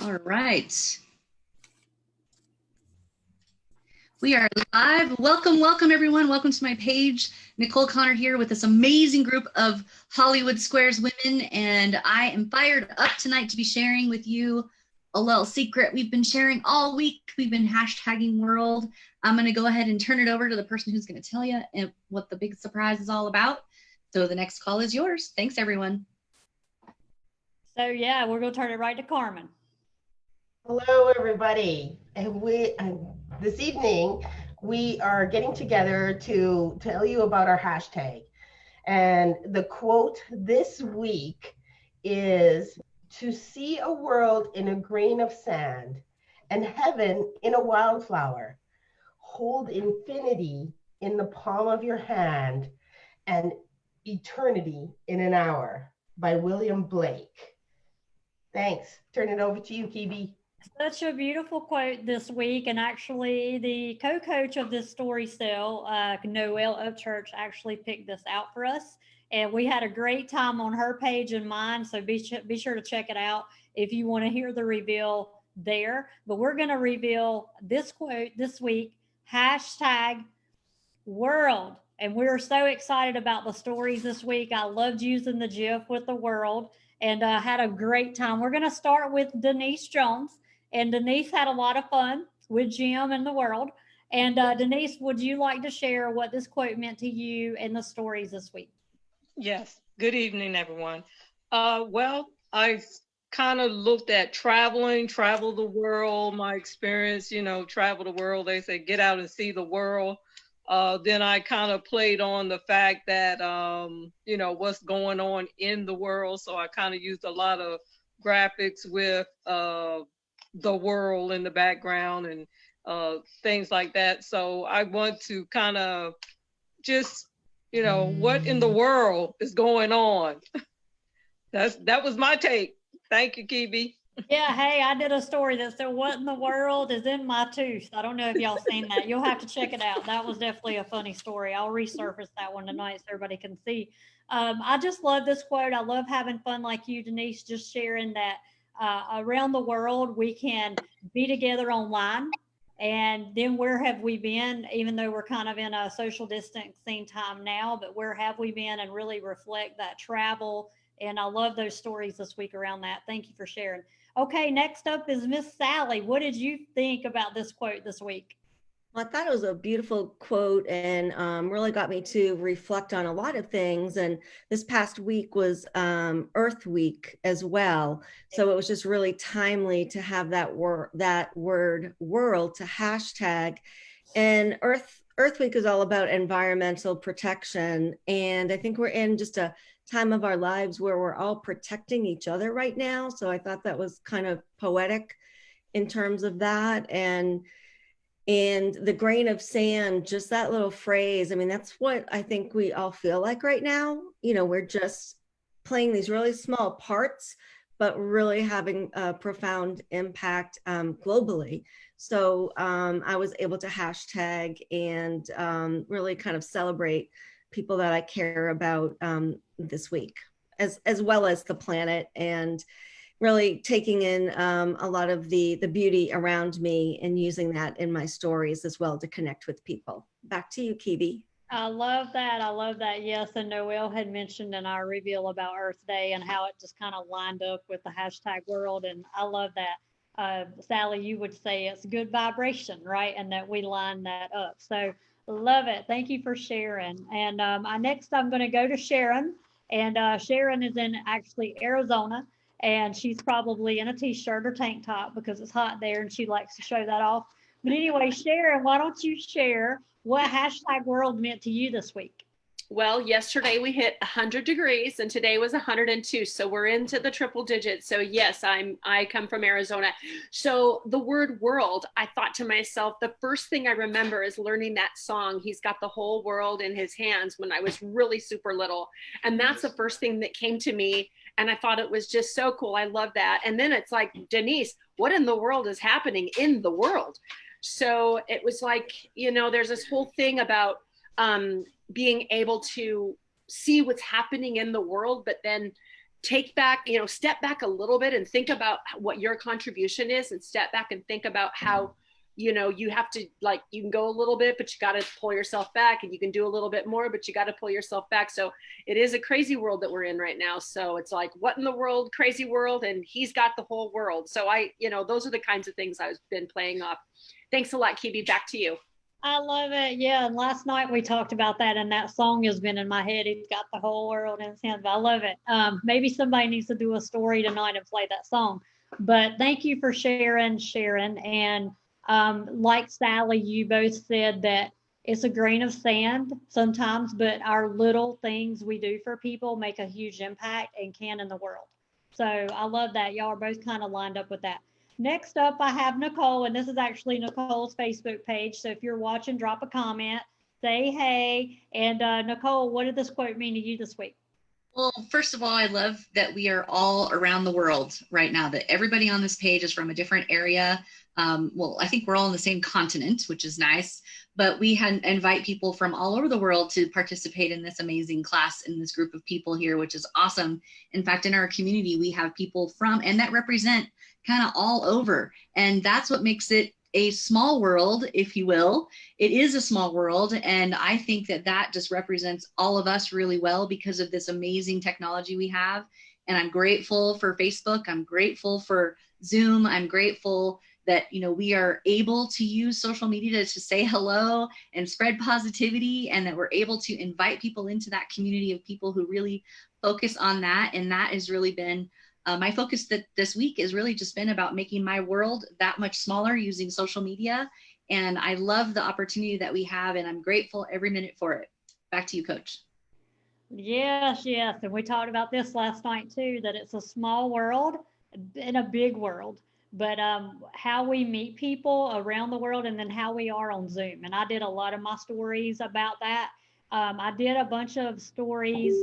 All right. We are live. Welcome everyone. Welcome to my page. Nicole Connor here with this amazing group of Hollywood Squares women, and I am fired up tonight to be sharing with you a little secret we've been sharing all week. We've been hashtagging world. I'm going to go ahead and turn it over to the person who's going to tell you what the big surprise is all about. So the next call is yours. Thanks, everyone. So yeah, we're going to turn it right to Carmen. Hello, everybody. And this evening, we are getting together to tell you about our hashtag. And the quote this week is, "To see a world in a grain of sand and heaven in a wildflower. Hold infinity in the palm of your hand and eternity in an hour," by William Blake. Thanks. Turn it over to you, Kibi. Such a beautiful quote this week. And actually, the co coach of this story cell, Noelle Upchurch, actually picked this out for us. And we had a great time on her page and mine. So be sure to check it out if you want to hear the reveal there. But we're going to reveal this quote this week hashtag world. And we're so excited about the stories this week. I loved using the GIF with the world and had a great time. We're going to start with Denise Jones. And Denise had a lot of fun with Jim and the world. And Denise, would you like to share what this quote meant to you and the stories this week? Yes. Good evening, everyone. Well, I kind of looked at travel the world, my experience, travel the world. They say get out and see the world. Then I kind of played on the fact that, what's going on in the world. So I kind of used a lot of graphics with the world in the background and things like that. So I want to kind of just, what in the world is going on? That was my take. Thank you, Kibi. Yeah, hey, I did a story that said, "What in the world is in my tooth?" I don't know if y'all seen that. You'll have to check it out. That was definitely a funny story. I'll resurface that one tonight so everybody can see. I just love this quote. I love having fun like you, Denise, just sharing that around the world we can be together online. And then where have we been, even though we're kind of in a social distancing time now, but where have we been, and really reflect that travel. And I love those stories this week around that. Thank you for sharing. Okay, next up is Miss Sally. What did you think about this quote this week? Well, I thought it was a beautiful quote and really got me to reflect on a lot of things. And this past week was Earth Week as well. So it was just really timely to have that word world to hashtag. And Earth Week is all about environmental protection. And I think we're in just a time of our lives where we're all protecting each other right now. So I thought that was kind of poetic in terms of that. And the grain of sand, just that little phrase. I mean, that's what I think we all feel like right now. We're just playing these really small parts, but really having a profound impact globally. So I was able to hashtag and really kind of celebrate people that I care about this week, as well as the planet, and really taking in a lot of the beauty around me and using that in my stories as well to connect with people. Back to you, Kibi. I love that. I love that. Yes. And Noelle had mentioned in our reveal about Earth Day and how it just kind of lined up with the hashtag world. And I love that. Sally, you would say it's good vibration, right? And that we line that up. So love it. Thank you for sharing. And next, I'm going to go to Sharon. And Sharon is in actually Arizona. And she's probably in a t-shirt or tank top because it's hot there and she likes to show that off. But anyway, Sharon, why don't you share what hashtag world meant to you this week? Well, yesterday we hit 100 degrees and today was 102. So we're into the triple digits. So yes, I come from Arizona. So the word world, I thought to myself, the first thing I remember is learning that song, He's Got the Whole World in His Hands, when I was really super little. And that's the first thing that came to me. And I thought it was just so cool. I love that. And then it's like, Denise, what in the world is happening in the world? So it was like, there's this whole thing about being able to see what's happening in the world, but then take back, step back a little bit and think about what your contribution is, and step back and think about how, you have to, like, you can go a little bit, but you got to pull yourself back, and you can do a little bit more, but you got to pull yourself back. So it is a crazy world that we're in right now. So it's like, what in the world, crazy world? And he's got the whole world. So those are the kinds of things I've been playing up. Thanks a lot, Kibi. Back to you. I love it. Yeah. And last night we talked about that, and that song has been in my head. He's got the whole world in his hands. I love it. Maybe somebody needs to do a story tonight and play that song. But thank you for sharing, Sharon. And like Sally, you both said that it's a grain of sand sometimes, but our little things we do for people make a huge impact and can in the world. So I love that. Y'all are both kind of lined up with that. Next up, I have Nicole, and this is actually Nicole's Facebook page. So if you're watching, drop a comment, say hey. And Nicole, what did this quote mean to you this week? Well, first of all, I love that we are all around the world right now, that everybody on this page is from a different area. Well, I think we're all on the same continent, which is nice, but we invite people from all over the world to participate in this amazing class in this group of people here, which is awesome. In fact, in our community, we have people from, and that represent kind of all over. And that's what makes it a small world, if you will. It is a small world. And I think that that just represents all of us really well because of this amazing technology we have. And I'm grateful for Facebook. I'm grateful for Zoom. I'm grateful that, we are able to use social media to say hello and spread positivity, and that we're able to invite people into that community of people who really focus on that. And that has really been my focus this week has really just been about making my world that much smaller using social media. And I love the opportunity that we have, and I'm grateful every minute for it. Back to you, Coach. Yes. And we talked about this last night too, that it's a small world in a big world, but how we meet people around the world, and then how we are on Zoom. And I did a lot of my stories about that. I did a bunch of stories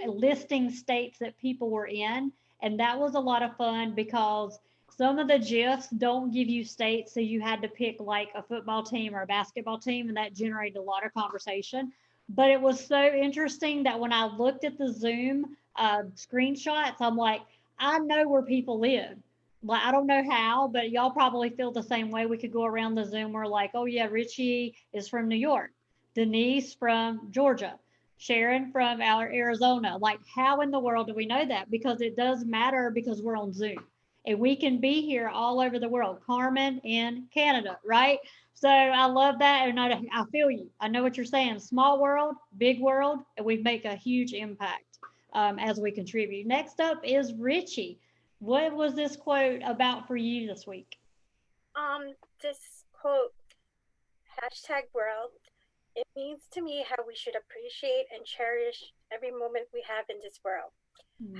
listing states that people were in. And that was a lot of fun because some of the GIFs don't give you states. So you had to pick like a football team or a basketball team, and that generated a lot of conversation. But it was so interesting that when I looked at the Zoom screenshots, I'm like, I know where people live. Like, I don't know how, but y'all probably feel the same way. We could go around the Zoom. We're like, oh yeah, Richie is from New York, Denise from Georgia, Sharon from Arizona. Like, how in the world do we know that? Because it does matter, because we're on Zoom and we can be here all over the world. Carmen in Canada, right? So I love that. And I feel you. I know what you're saying. Small world, big world, and we make a huge impact as we contribute. Next up is Richie. What was this quote about for you this week? This quote, #world. It means to me how we should appreciate and cherish every moment we have in this world.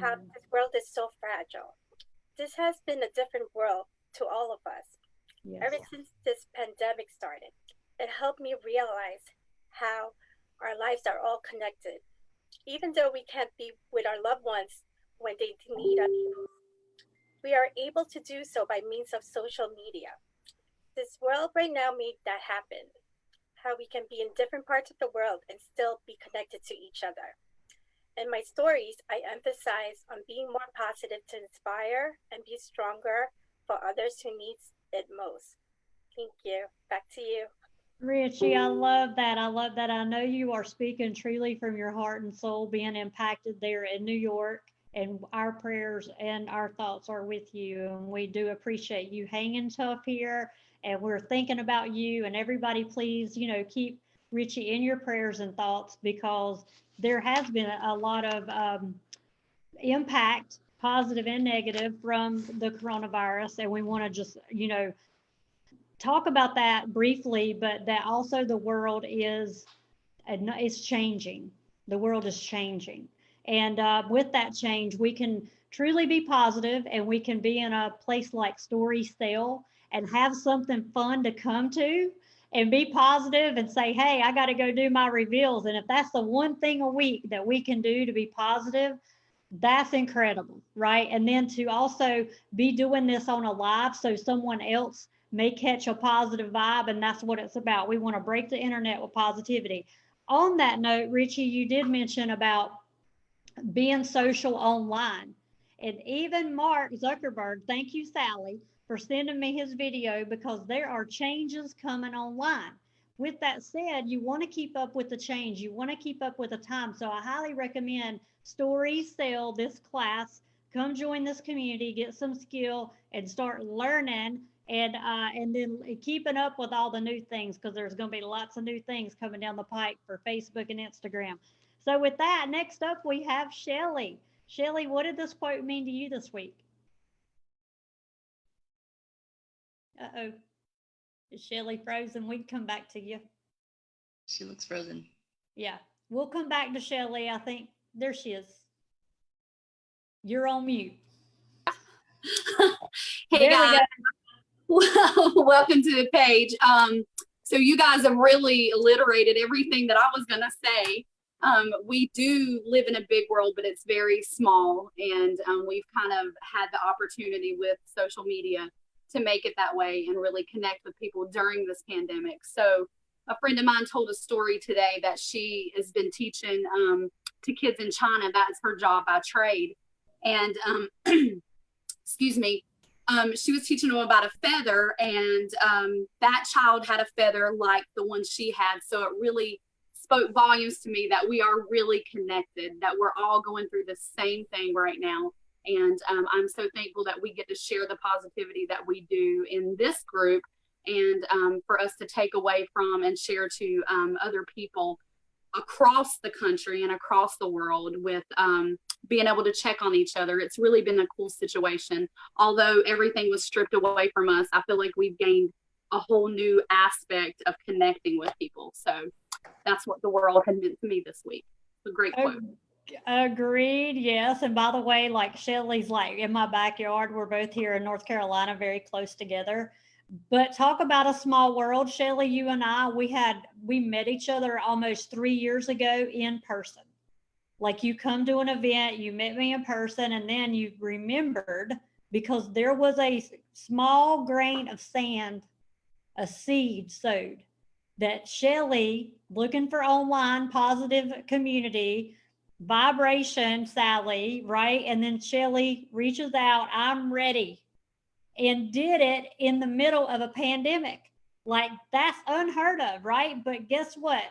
How this world is so fragile. This has been a different world to all of us. Yes. Ever since this pandemic started, it helped me realize how our lives are all connected. Even though we can't be with our loved ones when they need us, we are able to do so by means of social media. This world right now made that happen. How we can be in different parts of the world and still be connected to each other. In my stories, I emphasize on being more positive to inspire and be stronger for others who needs it most. Thank you. Back to you. Richie, I love that. I love that. I know you are speaking truly from your heart and soul, being impacted there in New York, and our prayers and our thoughts are with you. And we do appreciate you hanging tough here. And we're thinking about you, and everybody, please, keep Richie in your prayers and thoughts, because there has been a lot of impact, positive and negative, from the coronavirus. And we want to just, talk about that briefly, but that also the world is changing. The world is changing. And with that change, we can truly be positive, and we can be in a place like Story Sale and have something fun to come to and be positive and say, hey, I got to go do my reveals. And if that's the one thing a week that we can do to be positive, that's incredible, right? And then to also be doing this on a live, so someone else may catch a positive vibe, and that's what it's about. We want to break the internet with positivity. On that note, Richie, you did mention about being social online. And even Mark Zuckerberg, thank you, Sally, for sending me his video, because there are changes coming online. With that said, you want to keep up with the change. You want to keep up with the time. So I highly recommend Stories Sell this class. Come join this community, get some skill, and start learning, and then keeping up with all the new things, because there's going to be lots of new things coming down the pike for Facebook and Instagram. So with that, next up we have Shelly. Shelly, what did this quote mean to you this week? Uh-oh. Is Shelly frozen? We'd come back to you. She looks frozen. Yeah, we'll come back to Shelly. I think there she is. You're on mute. Hey guys, welcome to the page. So you guys have really alliterated everything that I was gonna say. We do live in a big world, but it's very small, and we've kind of had the opportunity with social media to make it that way and really connect with people during this pandemic. So a friend of mine told a story today that she has been teaching to kids in China. That's her job by trade. And excuse me, she was teaching them about a feather, and that child had a feather like the one she had. So it really spoke volumes to me that we are really connected, that we're all going through the same thing right now. And I'm so thankful that we get to share the positivity that we do in this group, and for us to take away from and share to other people across the country and across the world with being able to check on each other. It's really been a cool situation. Although everything was stripped away from us, I feel like we've gained a whole new aspect of connecting with people. So that's what the world had meant to me this week. It's a great quote. Agreed. Yes. And by the way, like Shelly's like in my backyard. We're both here in North Carolina, very close together. But talk about a small world. Shelly, you and I, we met each other almost 3 years ago in person. Like, you come to an event, you met me in person, and then you remembered because there was a small grain of sand, a seed sowed, that Shelly, looking for online positive community, vibration, Sally, right? And then Shelly reaches out, I'm ready, and did it in the middle of a pandemic. Like, that's unheard of, right? But guess what?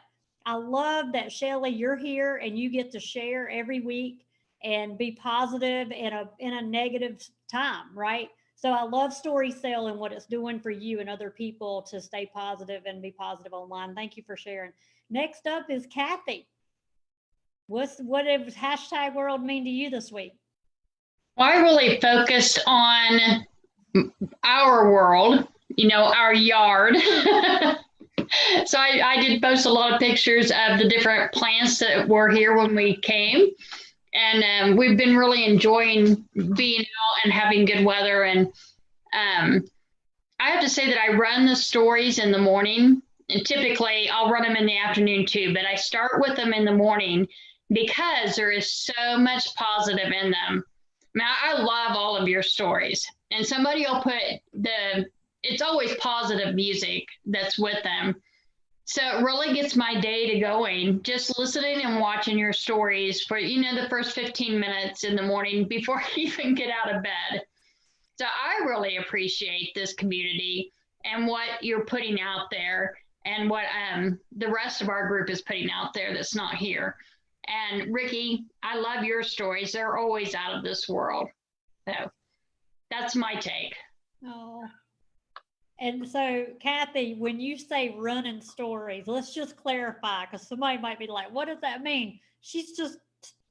I love that, Shelly, you're here and you get to share every week and be positive in a negative time, right? So I love Story Sell and what it's doing for you and other people to stay positive and be positive online. Thank you for sharing. Next up is Kathy. What does hashtag world mean to you this week? Well, I really focused on our world, our yard. So I did post a lot of pictures of the different plants that were here when we came. And we've been really enjoying being out and having good weather. And I have to say that I run the stories in the morning. And typically I'll run them in the afternoon too, but I start with them in the morning because there is so much positive in them. I love all of your stories. And somebody will put it's always positive music that's with them. So it really gets my day to going, just listening and watching your stories for, the first 15 minutes in the morning before I even get out of bed. So I really appreciate this community and what you're putting out there and what the rest of our group is putting out there that's not here. And Ricky, I love your stories. They're always out of this world. So that's my take. Oh. And so, Kathy, when you say running stories, let's just clarify, because somebody might be like, what does that mean? She's just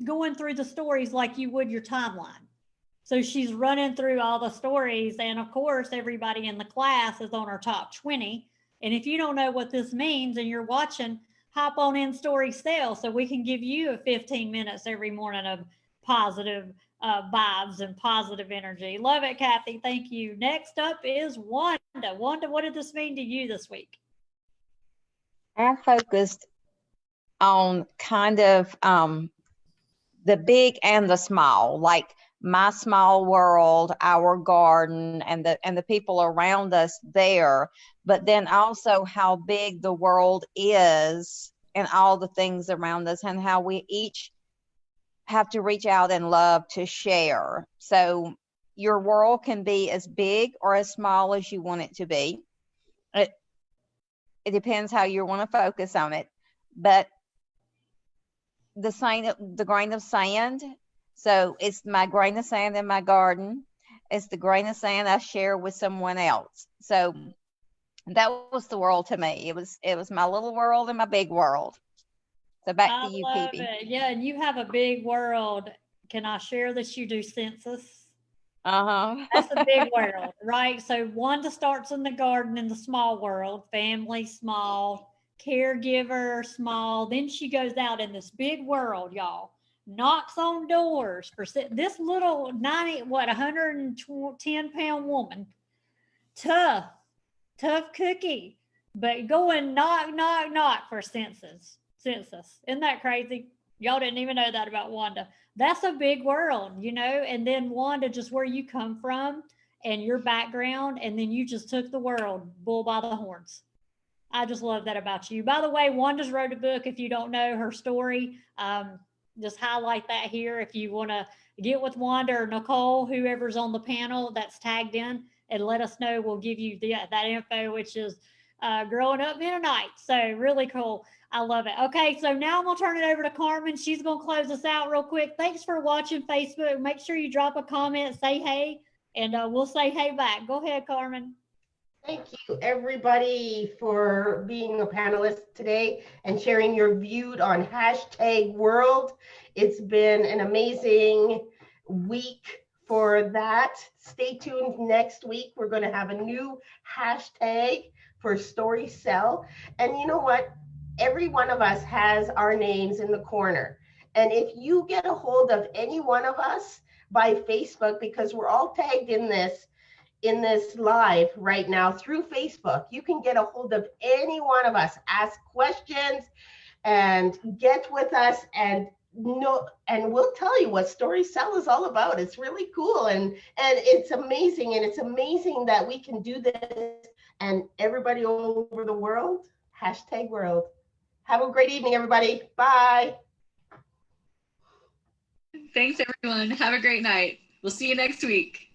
going through the stories like you would your timeline. So she's running through all the stories. And of course, everybody in the class is on her top 20. And if you don't know what this means and you're watching, hop on in Story Sell so we can give you 15 minutes every morning of positive vibes and positive energy. Love it, Kathy. Thank you. Next up is Wanda. Wanda, what did this mean to you this week? I focused on kind of the big and the small, like my small world, our garden, and the people around us there, but then also how big the world is and all the things around us, and how we each have to reach out and love to share. So your world can be as big or as small as you want it to be. It depends how you want to focus on it. But the grain of sand, so it's my grain of sand in my garden. It's the grain of sand I share with someone else. So that was the world to me. It was my little world and my big world. So back to you, love Phoebe. it. Yeah, and you have a big world. Can I share that you do census? Uh-huh. That's a big world, right? So Wanda starts in the garden in the small world, family small, caregiver small. Then she goes out in this big world, y'all. Knocks on doors for this little 110-pound woman. Tough cookie, but going knock for census. Isn't that crazy? Y'all didn't even know that about Wanda. That's a big world, you know. And then Wanda, just where you come from and your background, and then you just took the world bull by the horns. I just love that about you. By the way, Wanda's wrote a book. If you don't know her story, just highlight that here. If you want to get with Wanda or Nicole, whoever's on the panel that's tagged in, and let us know. We'll give you that info, which is Growing Up Mennonite. So really cool. I love it. Okay, so now I'm going to turn it over to Carmen. She's going to close us out real quick. Thanks for watching Facebook. Make sure you drop a comment, say hey, and we'll say hey back. Go ahead, Carmen. Thank you, everybody, for being a panelist today and sharing your view on #world. It's been an amazing week for that. Stay tuned next week. We're going to have a new hashtag for StoryCell. And you know what? Every one of us has our names in the corner. And if you get a hold of any one of us by Facebook, because we're all tagged in this live right now through Facebook, you can get a hold of any one of us, ask questions, and get with us, and we'll tell you what StoryCell is all about. It's really cool, and it's amazing, and it's amazing that we can do this, and everybody all over the world, #world. Have a great evening, everybody. Bye. Thanks, everyone. Have a great night. We'll see you next week.